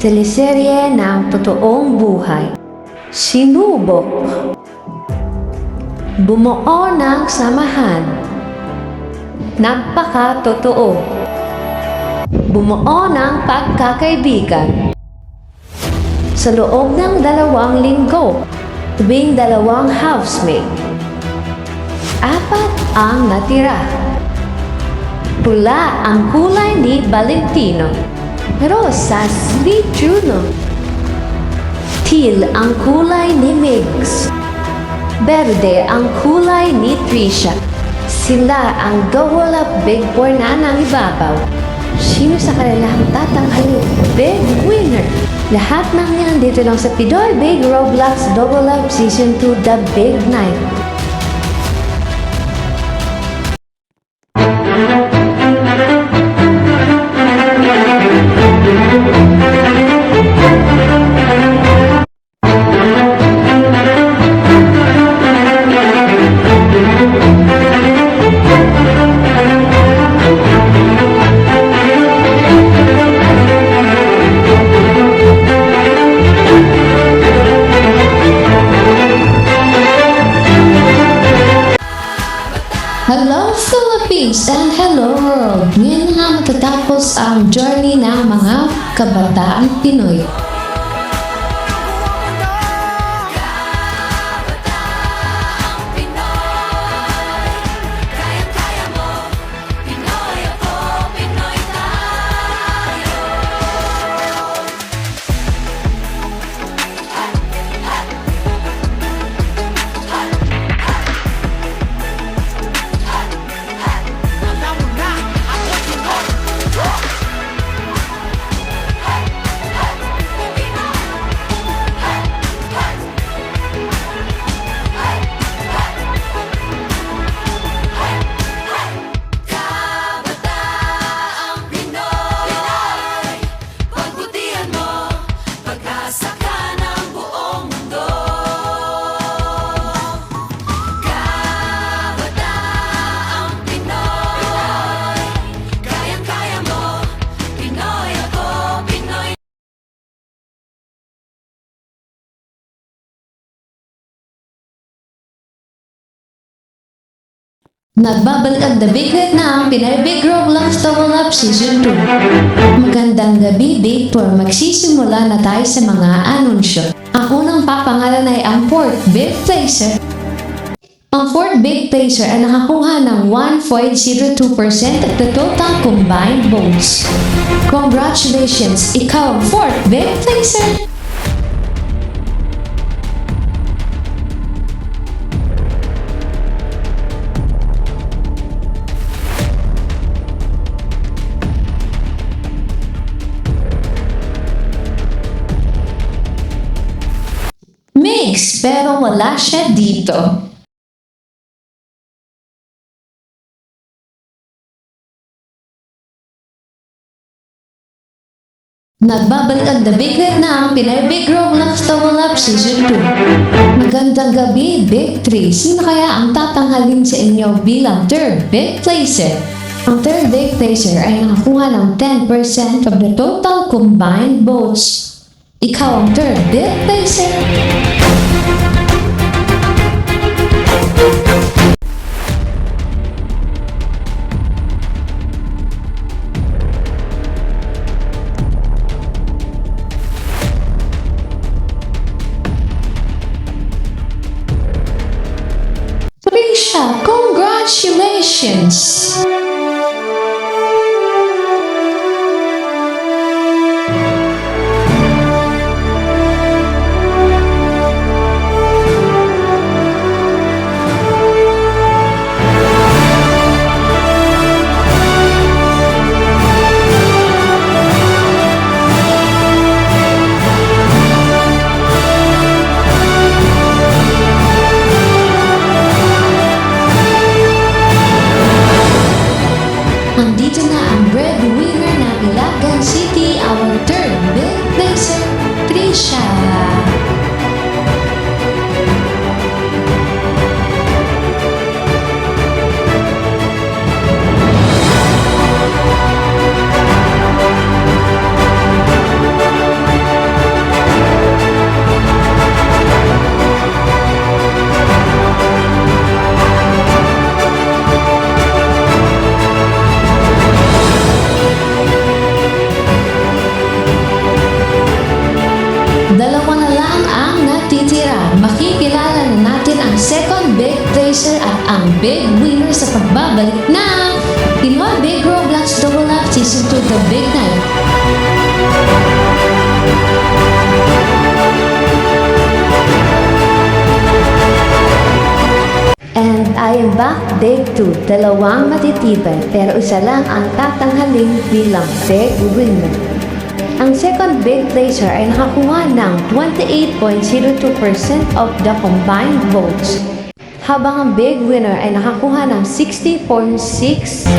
teleserye ng totoong buhay. Sinubok. Bumuo ng samahan. Nagpakatotoo. Bumuo ng pagkakaibigan. Sa loob ng 2 linggo, 12 housemate. 4 ang natira. Pula ang kulay ni Valentino. Rosa si Juno. Teal ang kulay ni Migs. Berde ang kulay ni Trisha. Sila ang double up big four na ng ibabaw. Sino sa kanila ang tatanghalin? Big winner! Lahat ng yan dito lang sa Pinoy Big Roblox Double Up Season 2 The Big Night. Hello Philippines and hello world! Ngayon na matatapos ang journey ng mga kabataang Pinoy. Nagbabalik ang The Big Hit na ang Pinoy Big Roblox Double Up Season 2. Magandang gabi, Big Tour. Magsisimula na tayo sa mga anunsyo. Ang unang papangalan ay ang 4th Big Placer. Ang 4th Big Placer ay nakakuha ng 1.02% of the total combined votes. Congratulations! Ikaw ang 4th Big Placer! Mix, pero wala siya dito. Nagbabalik ang The Big Hit na ang Pinoy Big Roblox Double Up Season 2. Magandang gabi, Big 3. Sino kaya ang tatanghalin sa inyo bilang 3rd Big Placer? Ang 3rd Big Placer ay nakakuha ng 10% of the total combined votes. Ikaw ang 3rd Big Placer. Trisha, congratulations! Placer at ang big winner sa pagbabalik ng Pinoy Big Roblox Double Up Season 2 The Big Night. And I am back, day 2. Dalawang matitibay, pero isa lang ang tatanghaling bilang big winner. Ang second big placer ay nakakuha ng 28.02% of the combined votes, habang ang big winner ay nakakuha ng 60.6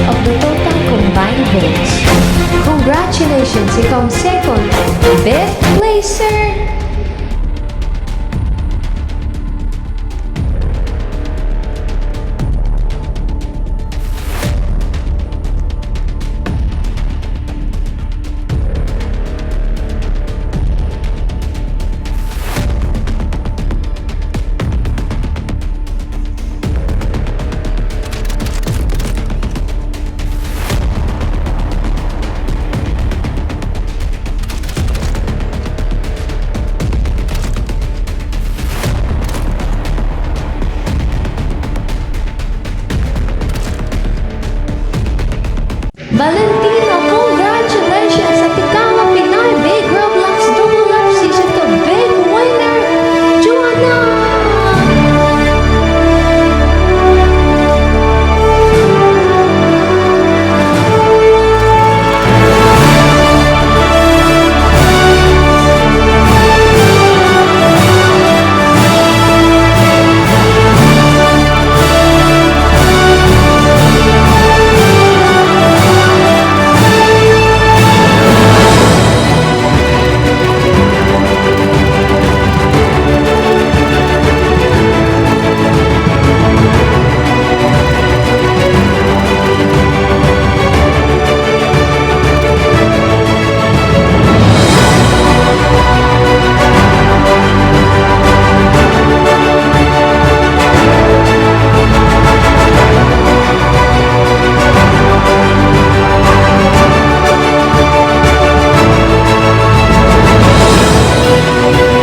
of the total combined votes. Congratulations, ikaw ang second big placer! Valentino, congratulations! At ikaw ang Pinoy Big Roblox Double Up Season 2 Big Winner, Joanna!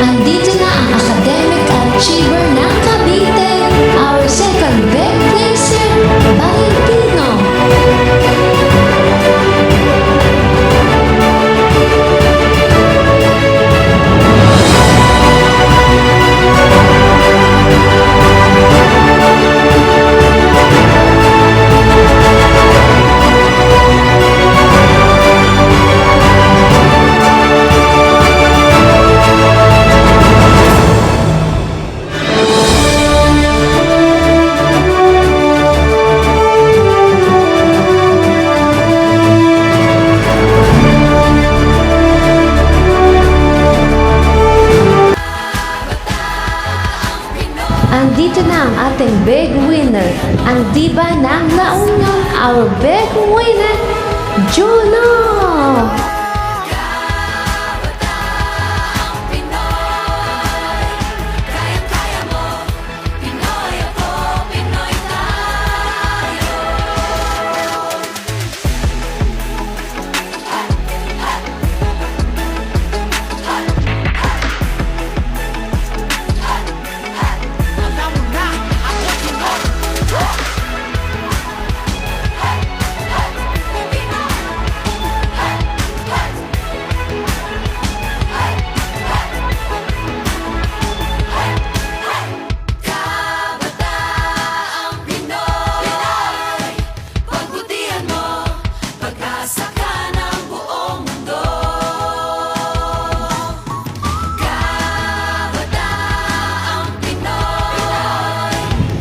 Andito na ang academic achiever ng Cavite, our second big placer, Valentino. Andito na ang ating big winner, ang diba ng La Union, our big winner, Juno!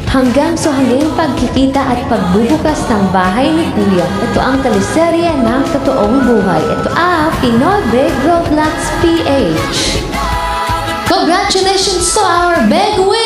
Hanggang sa huling pagkikita at pagbubukas ng bahay ni Kuya, ito ang teleserye ng totoong buhay. Ito ang Pinoy Big Roblox PH. Congratulations to our big winner!